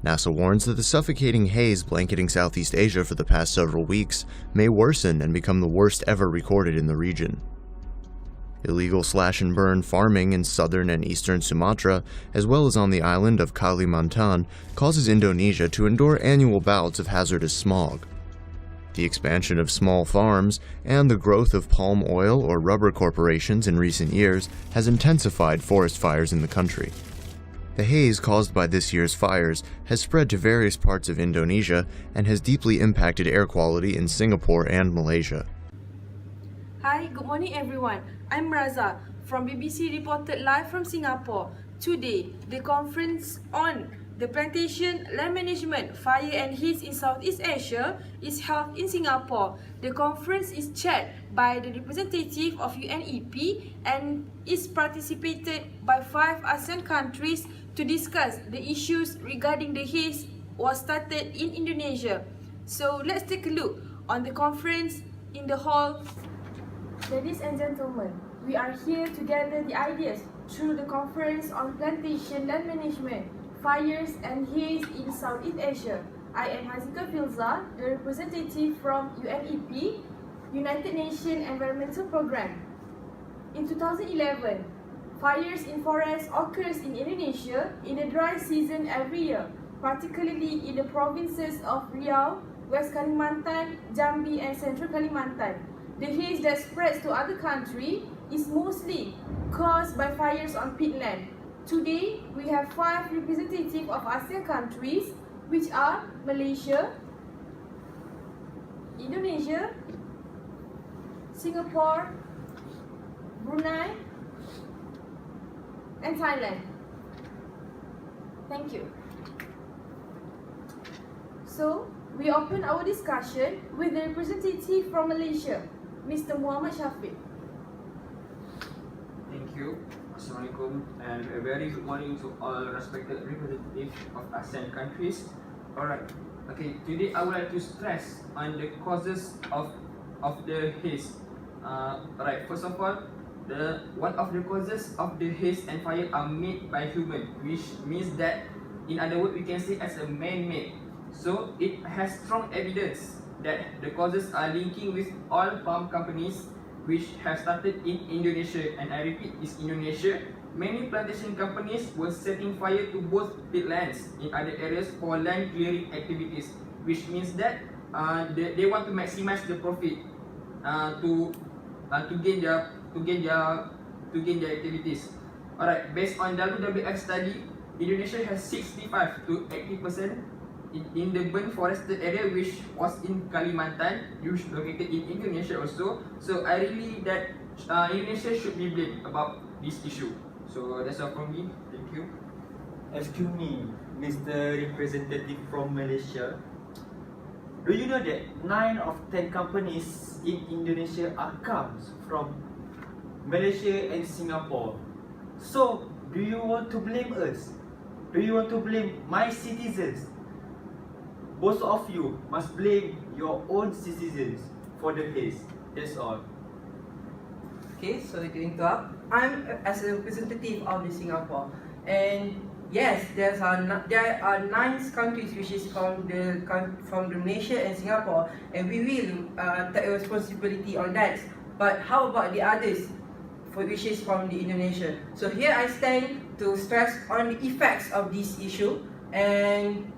NASA warns that the suffocating haze blanketing Southeast Asia for the past several weeks may worsen and become the worst ever recorded in the region. Illegal slash-and-burn farming in southern and eastern Sumatra, as well as on the island of Kalimantan, causes Indonesia to endure annual bouts of hazardous smog. The expansion of small farms and the growth of palm oil or rubber corporations in recent years has intensified forest fires in the country. The haze caused by this year's fires has spread to various parts of Indonesia and has deeply impacted air quality in Singapore and Malaysia. Hi, good morning everyone. I'm Raza from BBC reported live from Singapore. Today, the conference on the plantation, land management, fire and haze in Southeast Asia is held in Singapore. The conference is chaired by the representative of UNEP and is participated by 5 ASEAN countries to discuss the issues regarding the haze was started in Indonesia. So let's take a look on the conference in the hall. Ladies and gentlemen, we are here to gather the ideas through the conference on plantation, land management, fires and haze in Southeast Asia. I am Hazika Filza, the representative from UNEP, United Nations Environmental Programme. In 2011, fires in forests occurs in Indonesia in the dry season every year, particularly in the provinces of Riau, West Kalimantan, Jambi and Central Kalimantan. The haze that spreads to other countries is mostly caused by fires on peatland. Today, we have 5 representatives of ASEAN countries, which are Malaysia, Indonesia, Singapore, Brunei, and Thailand. Thank you. So, we open our discussion with the representative from Malaysia, Mr. Muhammad Shafiq. Thank you. Assalamualaikum and a very good morning to all respected representatives of ASEAN countries. Alright, okay, today I would like to stress on the causes of the haze. Alright, first of all, one of the causes of the haze and fire are made by human, which means that, in other words, we can say as a man-made. So it has strong evidence that the causes are linking with oil palm companies which have started in Indonesia, and I repeat, is Indonesia. Many plantation companies were setting fire to both peatlands in other areas for land clearing activities, which means that they want to maximize the profit to gain their activities. Alright, based on WWF study, Indonesia has 65 to 80% in the burnt forested area which was in Kalimantan, which located in Indonesia also. So I really that Indonesia should be blamed about this issue. So that's all from me. Thank you. Excuse me, Mr. Representative from Malaysia. Do you know that 9 of 10 companies in Indonesia comes from Malaysia and Singapore? So, do you want to blame us? Do you want to blame my citizens? Both of you must blame your own citizens for the haze. That's all. Okay, so to interrupt, I'm as a representative of the Singapore, and yes, there are 9 countries which is from the Malaysia and Singapore, and we will take responsibility on that. But how about the others, which is from the Indonesia? So here I stand to stress on the effects of this issue, and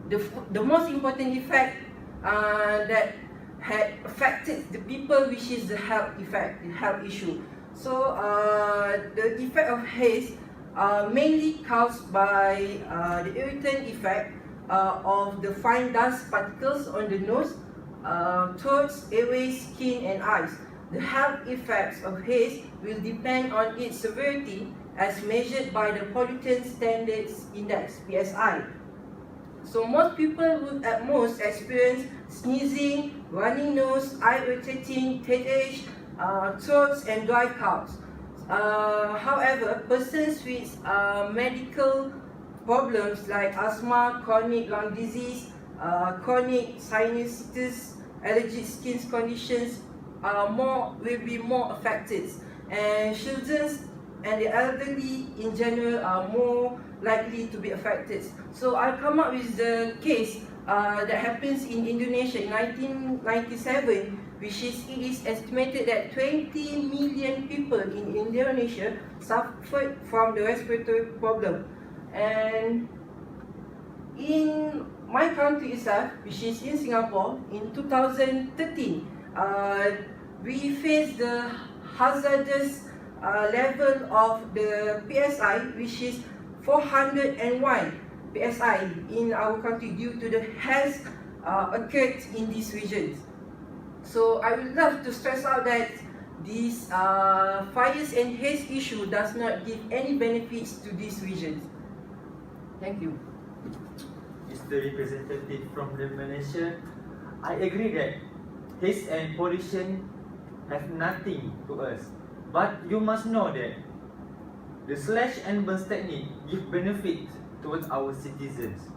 the most important effect that had affected the people, which is the health issue. So the effect of haze mainly caused by the irritant effect of the fine dust particles on the nose, throat, airways, skin and eyes. The health effects of haze will depend on its severity as measured by the Pollutant Standards Index, PSI. So most people would at most experience sneezing, running nose, eye irritating, headache, throats and dry coughs. However, persons with medical problems like asthma, chronic lung disease, chronic sinusitis, allergic skin conditions will be more affected, and children and the elderly in general are more likely to be affected. So I'll come up with the case that happens in Indonesia in 1997, which is it is estimated that 20 million people in Indonesia suffered from the respiratory problem. And in my country itself, which is in Singapore, in 2013, we faced the hazardous level of the PSI, which is 401 PSI in our country due to the haze occurred in these regions. So I would love to stress out that these fires and haze issue does not give any benefits to these regions. Thank you. Mr. Representative from the Malaysia, I agree that haze and pollution have nothing to us. But you must know that the slash and burn technique give benefit towards our citizens.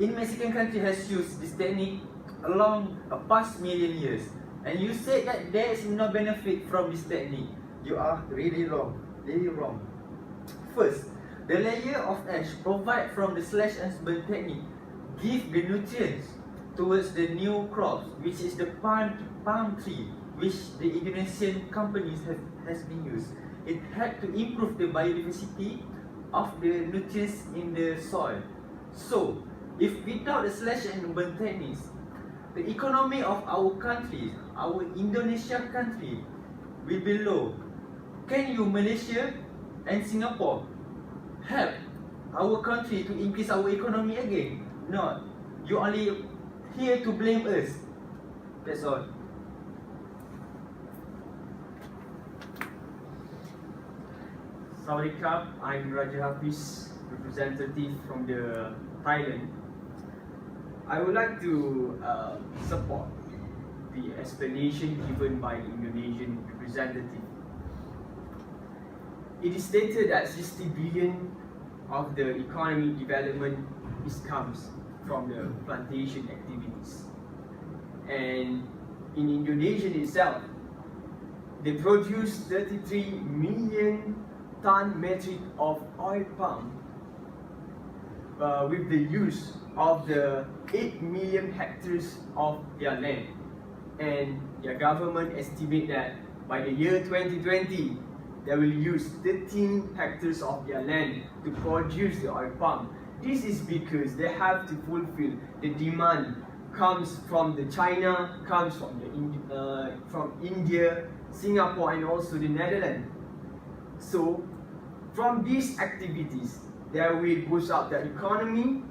In Mexican country has used this technique along a past million years, and you said that there is no benefit from this technique. You are really wrong, really wrong. First, the layer of ash provided from the slash and burn technique give the nutrients towards the new crops, which is the palm tree, which the Indonesian companies has been used. It had to improve the biodiversity of the nutrients in the soil. So, if without the slash and burn techniques, the economy of our country, our Indonesia country, will be low. Can you, Malaysia and Singapore, help our country to increase our economy again? No, you only here to blame us. That's all. Sawadee Krap, I'm Raja Hafiz, representative from the Thailand. I would like to support the explanation given by the Indonesian representative. It is stated that 60 billion of the economic development comes from the plantation activities. And in Indonesia itself, they produce 33 million ton metric of oil palm with the use of the 8 million hectares of their land. And their government estimate that by the year 2020, they will use 13 hectares of their land to produce the oil palm. This is because they have to fulfill the demand comes from the China, comes from the from India, Singapore, and also the Netherlands. So from these activities, they will boost up their economy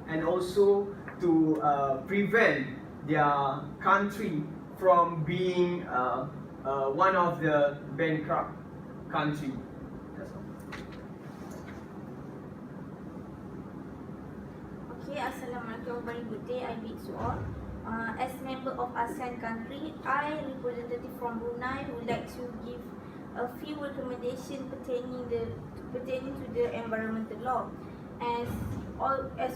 and also to prevent their country from being one of the bankrupt country. That's all. Okay, Assalamualaikum, very good day. I greet you all. As member of ASEAN country, I, representative from Brunei, would like to give a few recommendations pertaining to the environmental law. As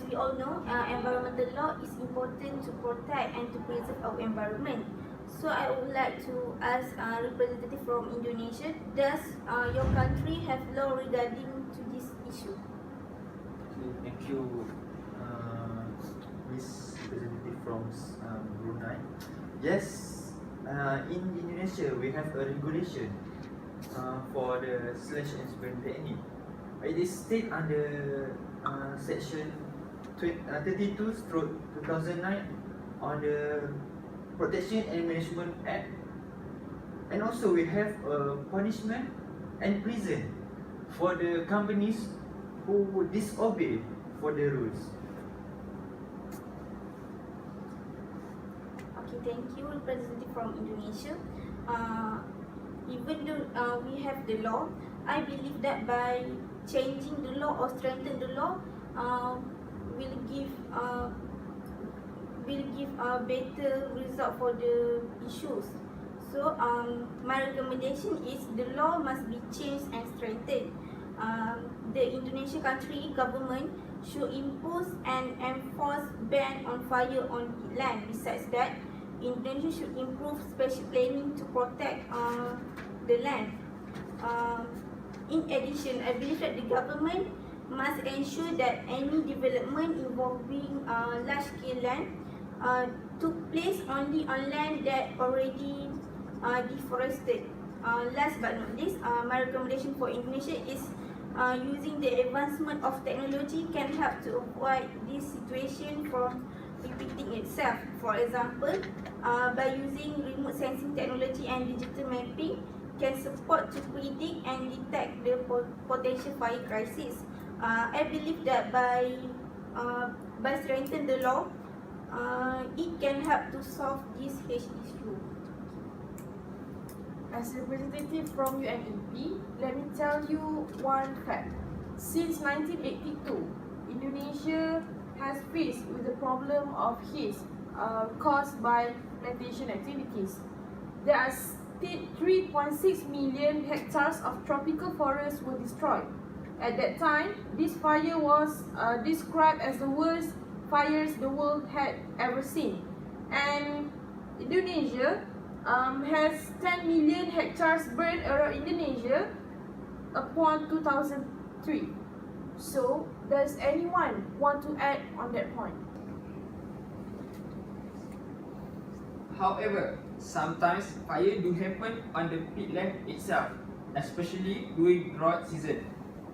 we all know, environmental law is important to protect and to preserve our environment. So I would like to ask representative from Indonesia, does your country have law regarding to this issue? Okay, thank you, Miss Representative from Brunei. Yes, in Indonesia we have a regulation for the slash and burn technique. It is stated under section 32/2009 on the Protection and Management Act, and also we have a punishment and prison for the companies who disobey for the rules. Okay, thank you, representative from Indonesia. Even though we have the law, I believe that by changing the law or strengthen the law will give a better result for the issues. So my recommendation is the law must be changed and strengthened. The Indonesia country government should impose and enforce ban on fire on land. Besides that, Indonesia should improve spatial planning to protect the land. In addition, I believe that the government must ensure that any development involving large-scale land took place only on land that already deforested. Last but not least, my recommendation for Indonesia is using the advancement of technology can help to avoid this situation from repeating itself. For example, by using remote sensing technology and digital mapping can support to predict and detect the potential fire crisis. I believe that by strengthening the law, it can help to solve this H issue. As a representative from UNEP, let me tell you one fact. Since 1982, Indonesia has faced with the problem of haze caused by plantation activities. There are 3.6 million hectares of tropical forests were destroyed. At that time, this fire was described as the worst fires the world had ever seen. And Indonesia has 10 million hectares burned around Indonesia upon 2003. So, does anyone want to add on that point? However, sometimes fire do happen on the peatland itself, especially during drought season.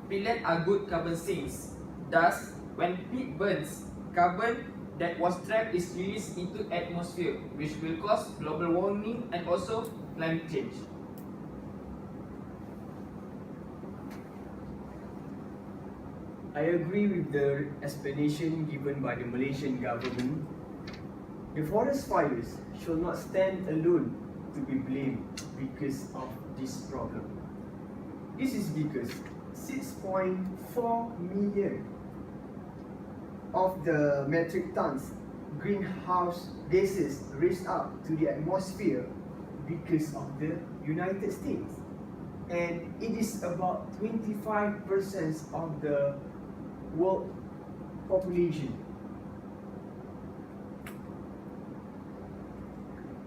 Peatland are good carbon sinks. Thus, when peat burns, carbon that was trapped is released into atmosphere, which will cause global warming and also climate change. I agree with the explanation given by the Malaysian government. The forest fires should not stand alone to be blamed because of this problem. This is because 6.4 million of the metric tons greenhouse gases raised up to the atmosphere because of the United States, and it is about 25% of the world population.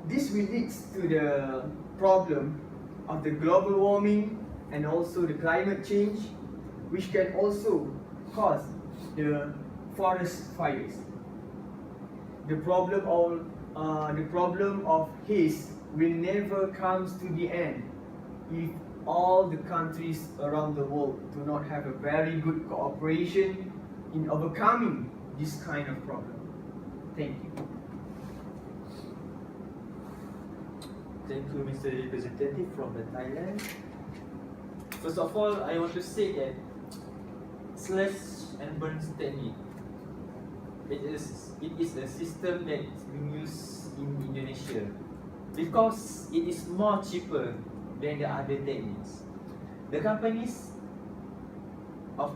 This will lead to the problem of the global warming and also the climate change, which can also cause the forest fires. The problem of haze will never comes to the end if all the countries around the world do not have a very good cooperation in overcoming this kind of problem. Thank you. Thank you, Mr. Representative from the Thailand. First of all, I want to say that slash and burn technique, it is a system that is being used in Indonesia because it is more cheaper than the other techniques. The companies of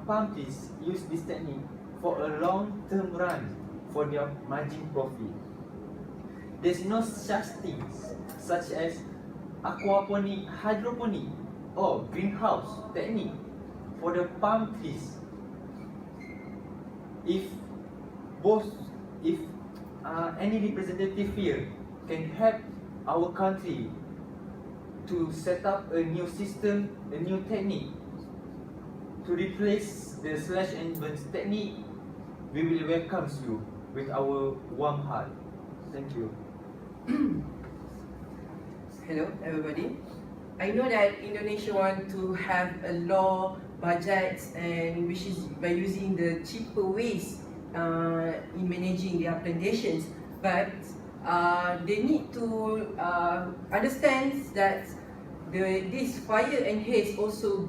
palm trees use this technique for a long-term run for their margin profit. There's no such things such as aquaponic, hydroponic, or greenhouse technique for the palm trees. If any representative here can help our country to set up a new system, a new technique to replace the slash and burn technique, we will welcome you with our warm heart. Thank you. Hello everybody. I know that Indonesia want to have a low budget and which is by using the cheaper ways in managing their plantations, but they need to understand that this fire and haze also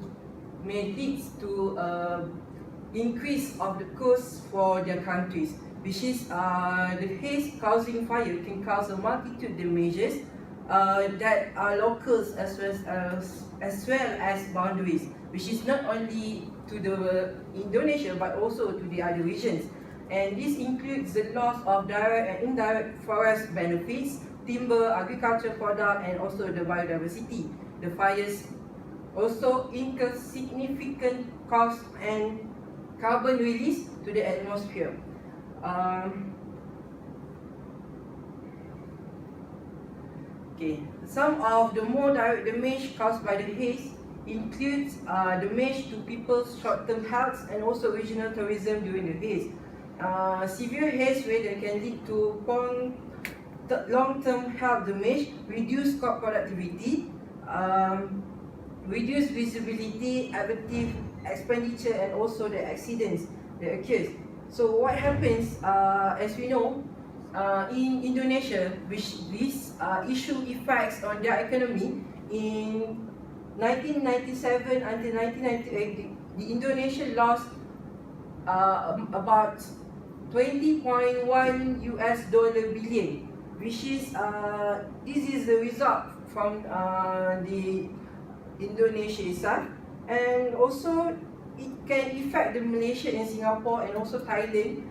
may lead to increase of the cost for their countries, which is the haze causing fire can cause a multitude of damages that are locals as well as boundaries, which is not only to the Indonesia but also to the other regions. And this includes the loss of direct and indirect forest benefits, timber, agriculture product, and also the biodiversity. The fires also incur significant cost and carbon release to the atmosphere. Okay, some of the more direct damage caused by the haze includes damage to people's short-term health and also regional tourism during the haze. Severe haze weather can lead to long-term health damage, reduced crop productivity, reduced visibility, effective expenditure, and also the accidents that occurs. So what happens, as we know, in Indonesia, which this issue effects on their economy, in 1997 until 1998, the Indonesia lost about 20.1 US dollar billion, which is this is the result from the Indonesia itself, and also it can affect the Malaysia and Singapore and also Thailand,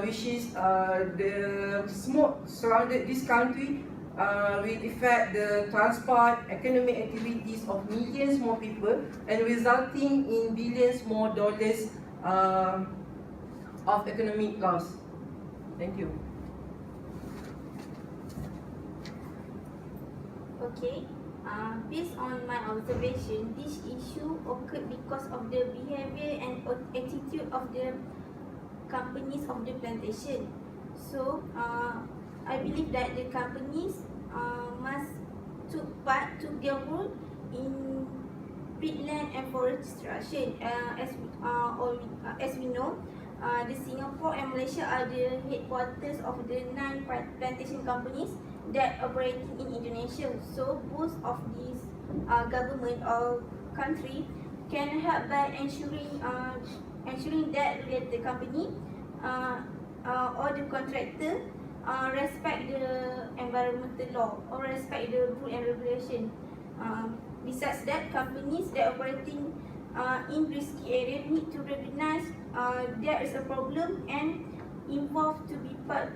which is the smoke surrounded this country will affect the transport, economic activities of millions more people and resulting in billions more dollars of economic loss. Thank you. Okay. Based on my observation, this issue occurred because of the behavior and attitude of the companies of the plantation. So, I believe that the companies must took their role in peatland and forest destruction. As we know, the Singapore and Malaysia are the headquarters of the 9 plantation companies that operating in Indonesia. So both of these government or country can help by ensuring that related company or the contractor respect the environmental law or respect the rule and regulation. Besides that, companies that operating in risky area need to recognize there is a problem and involved to be part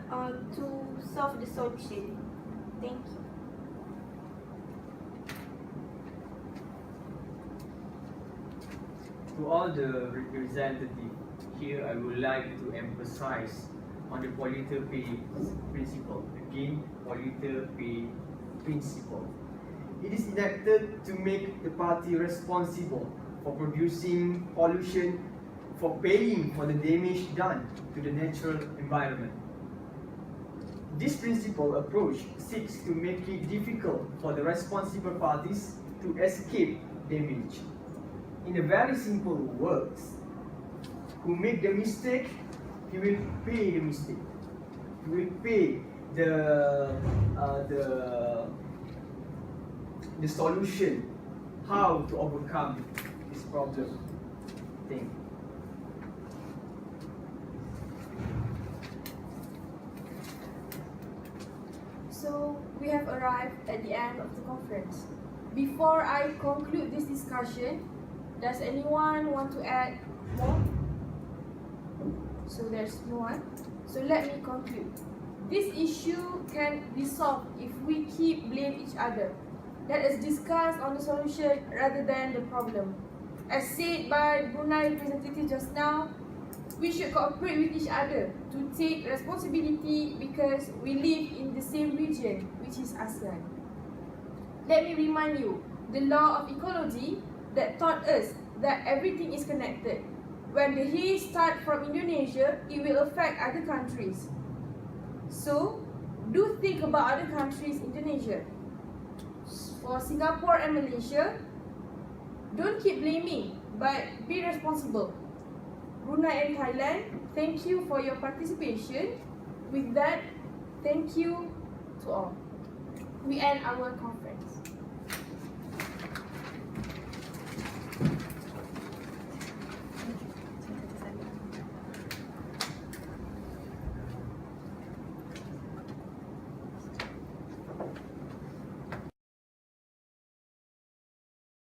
to solve the solution. Thank you. To all the representatives here, I would like to emphasize on the polluter pay principle. Again, polluter pay principle. It is enacted to make the party responsible for producing pollution, for paying for the damage done to the natural environment. This principle approach seeks to make it difficult for the responsible parties to escape damage. In a very simple words, who make the mistake, he will pay the mistake. He will pay the solution, how to overcome this problem. Thank you. So we have arrived at the end of the conference. Before I conclude this discussion, does anyone want to add more? So there's no one. So let me conclude. This issue can be solved if we keep blame each other. Let us discuss on the solution rather than the problem. As said by Brunei representative just now, we should cooperate with each other to take responsibility because we live in the same region, which is ASEAN. Let me remind you, the law of ecology that taught us that everything is connected. When the haze starts from Indonesia, it will affect other countries. So, do think about other countries, Indonesia. For Singapore and Malaysia, don't keep blaming, but be responsible. Brunei and Thailand, thank you for your participation. With that, thank you to all. We end our conference.